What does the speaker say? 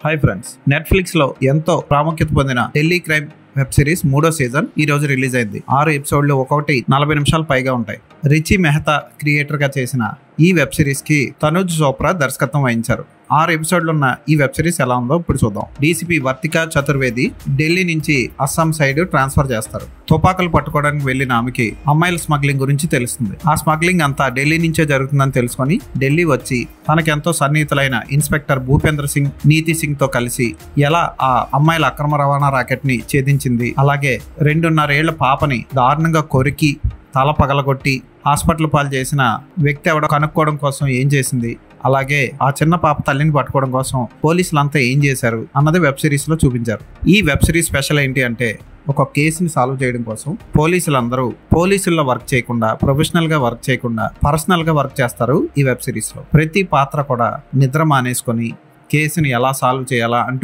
Hi friends, Netflix లో ఎంతో ప్రాముఖ్యత పొందిన ఢిల్లీ క్రైమ్ వెబ్ సిరీస్ 3వ సీజన్ ఈ రోజు రిలీజ్ అయింది. 6 ఎపిసోడ్లు ఒక్కొక్కటి 40 నిమిషాలు పైగా ఉంటాయి. రిచి మెహతా క్రియేటర్ గా చేసిన ఈ వెబ్ సిరీస్ కి తనుజ్ చోప్రా దర్శకత్వం వహించారు. 6 ఎపిసోడ్లు ఉన్న ఈ వెబ్ సిరీస్ ఎలా ఉందో ఇప్పుడు చూద్దాం. డీసీపీ వర్తికా చతుర్వేది ఢిల్లీ నుంచి అస్సాం సైడ్ ట్రాన్స్ఫర్ చేస్తారు. తుపాకులు పట్టుకోవడానికి వెళ్లిన ఆమెకి అమ్మాయిల స్మగ్లింగ్ గురించి తెలుస్తుంది. ఆ స్మగ్లింగ్ అంతా ఢిల్లీ నుంచే జరుగుతుందని తెలుసుకొని ఢిల్లీ వచ్చి తనకెంతో సన్నిహితులైన ఇన్స్పెక్టర్ భూపేంద్ర సింగ్, నీతి సింగ్ తో కలిసి ఎలా ఆ అమ్మాయిల అక్రమ రవాణా రాకెట్ ని ఛేదించింది, అలాగే 2.5 ఏళ్ల పాపని దారుణంగా కొరికి తల పగలగొట్టి హాస్పిటల్ పాలు చేసిన వ్యక్తి ఎవడో కనుక్కోవడం కోసం ఏం చేసింది, అలాగే ఆ చిన్న పాప తల్లిని పట్టుకోవడం కోసం పోలీసులంతా ఏం చేశారు అన్నది వెబ్ సిరీస్ లో చూపించారు. ఈ వెబ్ సిరీస్ స్పెషల్ ఏంటి అంటే, ఒక కేసుని సాల్వ్ చేయడం కోసం పోలీసులందరూ పోలీసుల్లో వర్క్ చేయకుండా, ప్రొఫెషనల్ గా వర్క్ చేయకుండా పర్సనల్ గా వర్క్ చేస్తారు. ఈ వెబ్ సిరీస్ లో ప్రతి పాత్ర కూడా నిద్ర మానేసుకొని కేసుని ఎలా సాల్వ్ చేయాలా అంటూ